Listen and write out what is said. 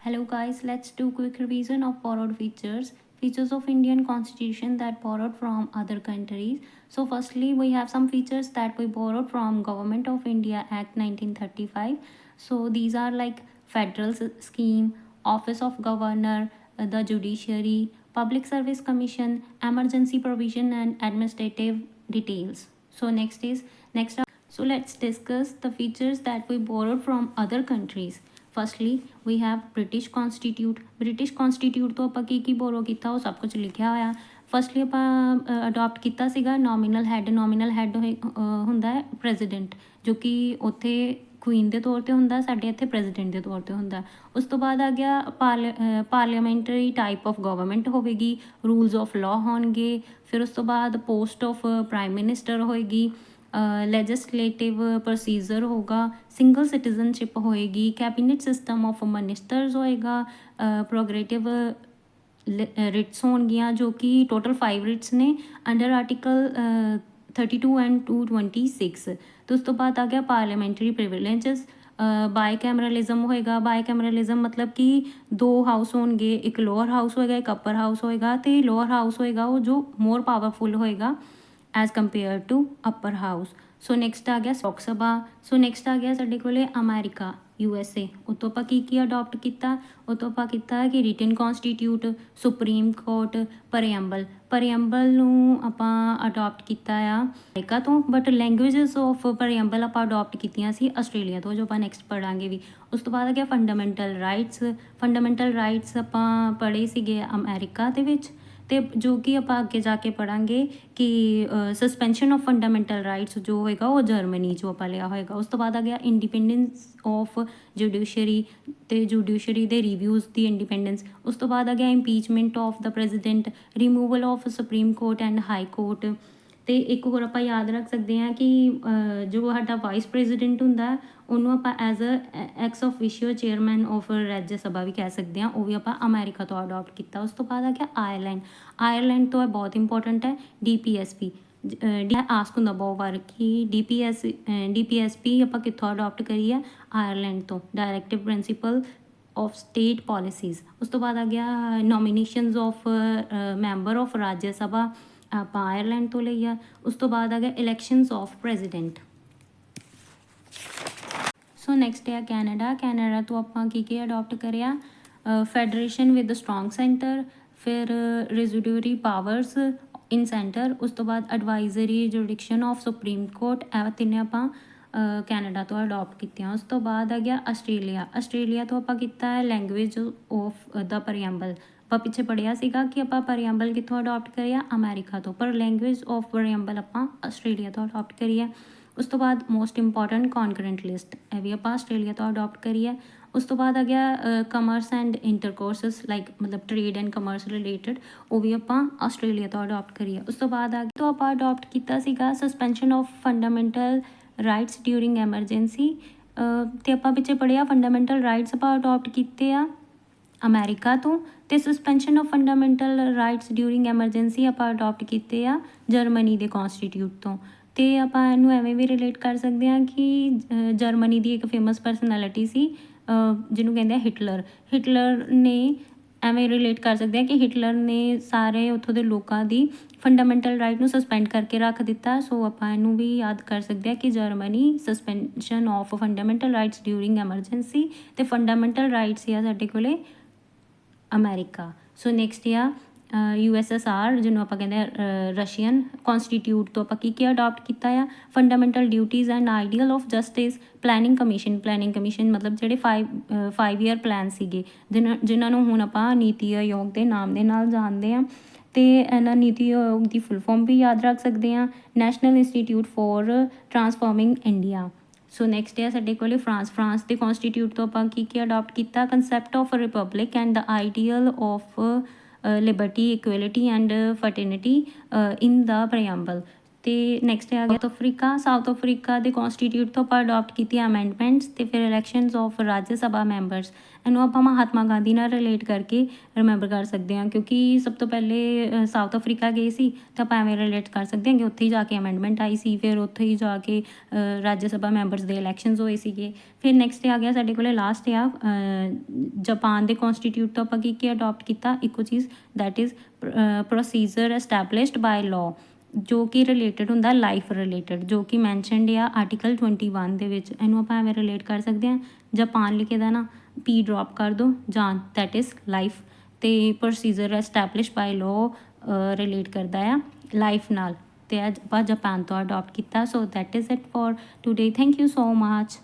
Hello guys, let's do quick revision of borrowed features. Features of Indian Constitution that borrowed from other countries. So firstly, we have some features that we borrowed from Government of India Act 1935. So these are like federal scheme, Office of Governor, the Judiciary, Public Service Commission, emergency provision and administrative details. So so let's discuss the features that we borrowed from other countries. Firstly we have British constitution ਤੋਂ ਆਪਾਂ ਕੀ ਬੋਰੋ ਕੀਤਾ ਉਹ ਸਭ ਕੁਝ ਲਿਖਿਆ ਹੋਇਆ। Firstly ਆਪਾਂ adopt ਕੀਤਾ ਸੀਗਾ ਨੋਮੀਨਲ ਹੈੱਡ ਹੁੰਦਾ ਹੈ ਪ੍ਰੈਜ਼ੀਡੈਂਟ, ਜੋ ਕਿ ਉੱਥੇ ਕੁਈਨ ਦੇ ਤੌਰ 'ਤੇ ਹੁੰਦਾ, ਸਾਡੇ ਇੱਥੇ ਪ੍ਰੈਜ਼ੀਡੈਂਟ ਦੇ ਤੌਰ 'ਤੇ ਹੁੰਦਾ। ਉਸ ਤੋਂ ਬਾਅਦ ਆ ਗਿਆ ਪਾਰਲੀਮੈਂਟਰੀ ਟਾਈਪ ਆਫ ਗਵਰਨਮੈਂਟ ਹੋਵੇਗੀ, ਰੂਲਸ ਆਫ ਲਾਅ ਹੋਣਗੇ। ਫਿਰ ਉਸ ਤੋਂ ਬਾਅਦ ਪੋਸਟ ਆਫ ਪ੍ਰਾਈਮ ਮਿਨਿਸਟਰ ਹੋਏਗੀ, ਲੈਜਿਸਲੇਟਿਵ ਪ੍ਰੋਸੀਜਰ ਹੋਗਾ, ਸਿੰਗਲ ਸਿਟੀਜ਼ਨਸ਼ਿਪ ਹੋਏਗੀ, ਕੈਬਨਿਟ ਸਿਸਟਮ ਆਫ ਮਨਿਸਟਰਸ ਹੋਏਗਾ, ਪ੍ਰੋਗਰੇਟਿਵ ਰਿਟਸ ਹੋਣਗੀਆਂ ਜੋ ਕਿ ਟੋਟਲ 5 ਰਿਟਸ ਨੇ ਅੰਡਰ ਆਰਟੀਕਲ 32 ਐਂਡ 226। ਅਤੇ ਉਸ ਤੋਂ ਬਾਅਦ ਆ ਗਿਆ ਪਾਰਲੀਮੈਂਟਰੀ ਪ੍ਰਿਵਿਲੇਜਸ। ਬਾਈ ਕੈਮਰਲਿਜ਼ਮ ਹੋਏਗਾ। ਬਾਈ ਕੈਮਰਲਿਜ਼ਮ ਮਤਲਬ ਕਿ 2 ਹਾਊਸ ਹੋਣਗੇ, ਇੱਕ ਲੋਅਰ ਹਾਊਸ ਹੋਏਗਾ, ਇੱਕ ਅਪਰ ਹਾਊਸ ਹੋਏਗਾ, ਅਤੇ ਲੋਅਰ ਹਾਊਸ ਹੋਏਗਾ ਉਹ ਜੋ ਮੋਰ ਪਾਵਰਫੁਲ ਹੋਏਗਾ as compare to upper house. So next ਆ ਗਿਆ ਲੋਕ ਸਭਾ। ਸੋ ਨੈਕਸਟ ਆ ਗਿਆ ਸਾਡੇ ਕੋਲ ਅਮਰੀਕਾ USA। ਉਹ ਤੋਂ ਆਪਾਂ ਕੀ ਅਡੋਪਟ ਕੀਤਾ, ਉਹ ਤੋਂ ਆਪਾਂ ਕੀਤਾ ਕਿ ਰਿਟਨ ਕੌਂਸਟੀਟਿਊਟ, ਸੁਪਰੀਮ ਕੋਰਟ, ਪਰੀਐਂਬਲ ਨੂੰ ਆਪਾਂ ਅਡੋਪਟ ਕੀਤਾ ਆ ਅਮਰੀਕਾ ਤੋਂ, ਬਟ ਲੈਂਗੁਏਜਸ ਆਫ ਪਰੀਐਂਬਲ ਆਪਾਂ ਅਡੋਪਟ ਕੀਤੀਆਂ ਸੀ ਆਸਟ੍ਰੇਲੀਆ ਤੋਂ, ਜੋ ਆਪਾਂ ਨੈਕਸਟ ਪੜ੍ਹਾਂਗੇ ਵੀ। ਉਸ ਤੋਂ ਬਾਅਦ ਆ ਗਿਆ ਫੰਡਾਮੈਂਟਲ ਰਾਈਟਸ ਆਪਾਂ ਪੜ੍ਹੇ ਸੀਗੇ ਅਮਰੀਕਾ ਦੇ ਵਿੱਚ, ਅਤੇ ਜੋ ਕਿ ਆਪਾਂ ਅੱਗੇ ਜਾ ਕੇ ਪੜ੍ਹਾਂਗੇ ਕਿ ਸਸਪੈਂਸ਼ਨ ਆਫ ਫੰਡਾਮੈਂਟਲ ਰਾਈਟਸ ਜੋ ਹੋਏਗਾ ਉਹ ਜਰਮਨੀ 'ਚੋਂ ਆਪਾਂ ਲਿਆ ਹੋਏਗਾ। ਉਸ ਤੋਂ ਬਾਅਦ ਆ ਗਿਆ ਇੰਡੀਪੈਂਡੈਂਸ ਆਫ ਜੁਡੀਸ਼ਰੀ ਅਤੇ ਜੁਡੀਸ਼ਰੀ ਦੇ ਰਿਵਿਊਜ਼ ਦੀ ਇੰਡੀਪੈਂਡੈਂਸ। ਉਸ ਤੋਂ ਬਾਅਦ ਆ ਗਿਆ impeachment of the president, removal of supreme court and high court. ਅਤੇ ਇੱਕ ਹੋਰ ਆਪਾਂ ਯਾਦ ਰੱਖ ਸਕਦੇ ਹਾਂ ਕਿ ਜੋ ਸਾਡਾ ਵਾਈਸ ਪ੍ਰੈਜ਼ੀਡੈਂਟ ਹੁੰਦਾ ਉਹਨੂੰ ਆਪਾਂ as ex officio chairman of Rajya Sabha ਵੀ ਕਹਿ ਸਕਦੇ ਹਾਂ, ਉਹ ਵੀ ਆਪਾਂ ਅਮਰੀਕਾ ਤੋਂ ਅਡੋਪਟ ਕੀਤਾ। ਉਸ ਤੋਂ ਬਾਅਦ ਆ ਗਿਆ ਆਇਰਲੈਂਡ ਤੋਂ ਇਹ ਬਹੁਤ ਇੰਪੋਰਟੈਂਟ ਹੈ DPSP। ਆਸਕ ਹੁੰਦਾ ਬਹੁਤ ਵਾਰ ਕਿ DPSP ਆਪਾਂ ਕਿੱਥੋਂ ਅਡੋਪਟ ਕਰੀ ਹੈ, ਆਇਰਲੈਂਡ ਤੋਂ, directive principal of state policies. ਉਸ ਤੋਂ ਬਾਅਦ ਆ ਗਿਆ nominations of member of Rajya ਸਭਾ, ਆਪਾਂ ਆਇਰਲੈਂਡ ਤੋਂ ਲਈ ਆ। ਉਸ ਤੋਂ ਬਾਅਦ ਆ ਗਿਆ elections of president. So next ਹੈ ਕੈਨੇਡਾ ਤੋਂ ਆਪਾਂ ਕੀ ਅਡੋਪਟ ਕਰਿਆ, ਫੈਡਰੇਸ਼ਨ ਵਿਦ ਸਟਰੋਂਗ ਸੈਂਟਰ, ਫਿਰ ਰੈਜ਼ੀਡਿਊਰੀ ਪਾਵਰਸ ਇਨ ਸੈਂਟਰ। ਉਸ ਤੋਂ ਬਾਅਦ advisory jurisdiction of supreme court. ਇਹ ਤਿੰਨੇ ਆਪਾਂ ਕੈਨੇਡਾ ਤੋਂ ਅਡੋਪਟ ਕੀਤੀਆਂ। ਉਸ ਤੋਂ ਬਾਅਦ ਆ ਗਿਆ ਆਸਟ੍ਰੇਲੀਆ ਤੋਂ ਆਪਾਂ ਕੀਤਾ ਹੈ ਲੈਂਗੁਏਜ ਆਫ ਦਾ ਪਰੀਐਂਬਲ। ਆਪਾਂ ਪਿੱਛੇ ਪੜ੍ਹਿਆ ਸੀਗਾ ਕਿ ਆਪਾਂ ਪਰੀਐਂਬਲ ਕਿੱਥੋਂ ਅਡੋਪਟ ਕਰਿਆ, ਅਮਰੀਕਾ ਤੋਂ, ਪਰ ਲੈਂਗੁਏਜ ਆਫ ਪਰੀਐਂਬਲ ਆਪਾਂ ਆਸਟ੍ਰੇਲੀਆ ਤੋਂ ਅਡੋਪਟ ਕਰੀ ਹੈ। ਉਸ ਤੋਂ ਬਾਅਦ ਮੋਸਟ ਇੰਪੋਰਟੈਂਟ ਕੌਨਕਰੈਂਟ ਲਿਸਟ, ਇਹ ਵੀ ਆਪਾਂ ਆਸਟ੍ਰੇਲੀਆ ਤੋਂ ਅਡੋਪਟ ਕਰੀ ਹੈ। ਉਸ ਤੋਂ ਬਾਅਦ ਆ ਗਿਆ ਕਮਰਸ ਐਂਡ ਇੰਟਰਕੋਰਸਸ ਲਾਈਕ ਮਤਲਬ ਟਰੇਡ ਐਂਡ ਕਮਰਸ ਰਿਲੇਟਡ, ਉਹ ਵੀ ਆਪਾਂ ਆਸਟ੍ਰੇਲੀਆ ਤੋਂ ਅਡੋਪਟ ਕਰੀ ਹੈ। ਉਸ ਤੋਂ ਬਾਅਦ ਤੋਂ ਆਪਾਂ ਅਡੋਪਟ ਕੀਤਾ ਸੀਗਾ suspension of fundamental rights during emergency. ਅਤੇ ਆਪਾਂ ਪਿੱਛੇ ਪੜ੍ਹਿਆ ਫੰਡਾਮੈਂਟਲ ਰਾਈਟਸ ਆਪਾਂ ਅਡੋਪਟ ਕੀਤੇ ਆ ਅਮਰੀਕਾ ਤੋਂ, ਅਤੇ suspension of fundamental rights during emergency ਆਪਾਂ ਅਡੋਪਟ ਕੀਤੇ ਆ ਜਰਮਨੀ ਦੇ ਕੌਂਸਟੀਟਿਊਟ ਤੋਂ। ਅਤੇ ਆਪਾਂ ਇਹਨੂੰ ਐਵੇਂ ਵੀ ਰਿਲੇਟ ਕਰ ਸਕਦੇ ਹਾਂ ਕਿ ਜਰਮਨੀ ਦੀ ਇੱਕ ਫੇਮਸ ਪਰਸਨੈਲਿਟੀ ਸੀ ਜਿਹਨੂੰ ਕਹਿੰਦੇ ਆ ਹਿਟਲਰ ਨੇ, ਐਵੇਂ ਰਿਲੇਟ ਕਰ ਸਕਦੇ ਹਾਂ ਕਿ ਹਿਟਲਰ ਨੇ ਸਾਰੇ ਉੱਥੋਂ ਦੇ ਲੋਕਾਂ ਦੀ ਫੰਡਾਮੈਂਟਲ ਰਾਈਟ ਨੂੰ ਸਸਪੈਂਡ ਕਰਕੇ ਰੱਖ ਦਿੱਤਾ। ਸੋ ਆਪਾਂ ਇਹਨੂੰ ਵੀ ਯਾਦ ਕਰ ਸਕਦੇ ਹਾਂ ਕਿ Germany suspension of fundamental rights during emergency, ਅਤੇ ਫੰਡਾਮੈਂਟਲ ਰਾਈਟਸ ਆ ਸਾਡੇ ਕੋਲ ਅਮਰੀਕਾ। ਸੋ ਨੈਕਸਟ ਆ USSR ਜਿਹਨੂੰ ਆਪਾਂ ਕਹਿੰਦੇ ਆ ਰਸ਼ੀਅਨ ਕੌਂਸਟੀਟਿਊਟ ਤੋਂ ਆਪਾਂ ਕੀ ਅਡੋਪਟ ਕੀਤਾ ਆ, fundamental duties and ideal of justice, planning commission ਮਤਲਬ ਜਿਹੜੇ 5 ਈਅਰ ਪਲਾਨ ਸੀਗੇ ਜਿਨ੍ਹਾਂ ਨੂੰ ਹੁਣ ਆਪਾਂ ਨੀਤੀ ਆਯੋਗ ਦੇ ਨਾਮ ਦੇ ਨਾਲ ਜਾਣਦੇ ਹਾਂ। ਅਤੇ ਇਹਨਾਂ ਨੀਤੀ ਆਯੋਗ ਦੀ ਫੁੱਲ ਫੋਰਮ ਵੀ ਯਾਦ ਰੱਖ ਸਕਦੇ ਹਾਂ, national institute for transforming India. So next ਹੈ ਸਾਡੇ ਕੋਲ ਫਰਾਂਸ ਦੇ ਕੌਂਸਟੀਟਿਊਟ ਤੋਂ ਆਪਾਂ ਕੀ ਅਡੋਪਟ ਕੀਤਾ, concept of republic and the ideal of liberty, equality and fraternity in the preamble. ਤੇ ਨੈਕਸਟ ਆ ਗਿਆ ਸਾਊਥ ਅਫਰੀਕਾ ਦੇ ਕਨਸਟੀਟਿਊਟ ਤੋਂ ਆਪਾਂ ਅਡਾਪਟ ਕੀਤੀਆਂ ਅਮੈਂਡਮੈਂਟਸ ਤੇ ਫਿਰ elections of Rajya Sabha members. ਇਹਨੂੰ ਆਪਾਂ ਮਹਾਤਮਾ ਗਾਂਧੀ ਨਾਲ ਰਿਲੇਟ ਕਰਕੇ ਰਿਮੈਂਬਰ ਕਰ ਸਕਦੇ ਹਾਂ, ਕਿਉਂਕਿ ਸਭ ਤੋਂ ਪਹਿਲੇ ਸਾਊਥ ਅਫਰੀਕਾ ਗਏ ਸੀ ਤਾਂ ਆਪਾਂ ਐਵੇਂ ਰਿਲੇਟ ਕਰ ਸਕਦੇ ਹਾਂ ਕਿ ਉੱਥੇ ਹੀ ਜਾ ਕੇ ਅਮੈਂਡਮੈਂਟ ਆਈ ਸੀ, ਫਿਰ ਉੱਥੇ ਹੀ ਜਾ ਕੇ ਰਾਜ ਸਭਾ ਮੈਂਬਰਸ ਦੇ ਇਲੈਕਸ਼ਨਸ ਹੋਏ ਸੀਗੇ। ਫਿਰ ਨੈਕਸਟ ਆ ਗਿਆ ਸਾਡੇ ਕੋਲ ਲਾਸਟ ਆ ਜਾਪਾਨ ਦੇ ਕਨਸਟੀਟਿਊਟ ਤੋਂ ਆਪਾਂ ਕੀ ਅਡਾਪਟ ਕੀਤਾ, ਇੱਕੋ ਚੀਜ਼, that is procedure established by law, ਜੋ ਕਿ ਰਿਲੇਟਡ ਹੁੰਦਾ ਲਾਈਫ ਰਿਲੇਟਡ, ਜੋ ਕਿ ਮੈਨਸ਼ਨਡ ਆ ਆਰਟੀਕਲ 21 ਦੇ ਵਿੱਚ। ਇਹਨੂੰ ਆਪਾਂ ਐਵੇਂ ਰਿਲੇਟ ਕਰ ਸਕਦੇ ਹਾਂ, ਜਾਪਾਨ ਲਿਖੇ ਦਾ ਨਾ ਪੀ ਡਰੋਪ ਕਰ ਦਿਓ, ਜਾਨ ਦੈਟ ਇਜ਼ ਲਾਈਫ, ਅਤੇ procedure establish by law relate ਕਰਦਾ ਆ ਲਾਈਫ ਨਾਲ, ਅਤੇ ਅੱਜ ਆਪਾਂ ਜਾਪਾਨ ਤੋਂ ਅਡੋਪਟ ਕੀਤਾ। So that is it for today. Thank you so much.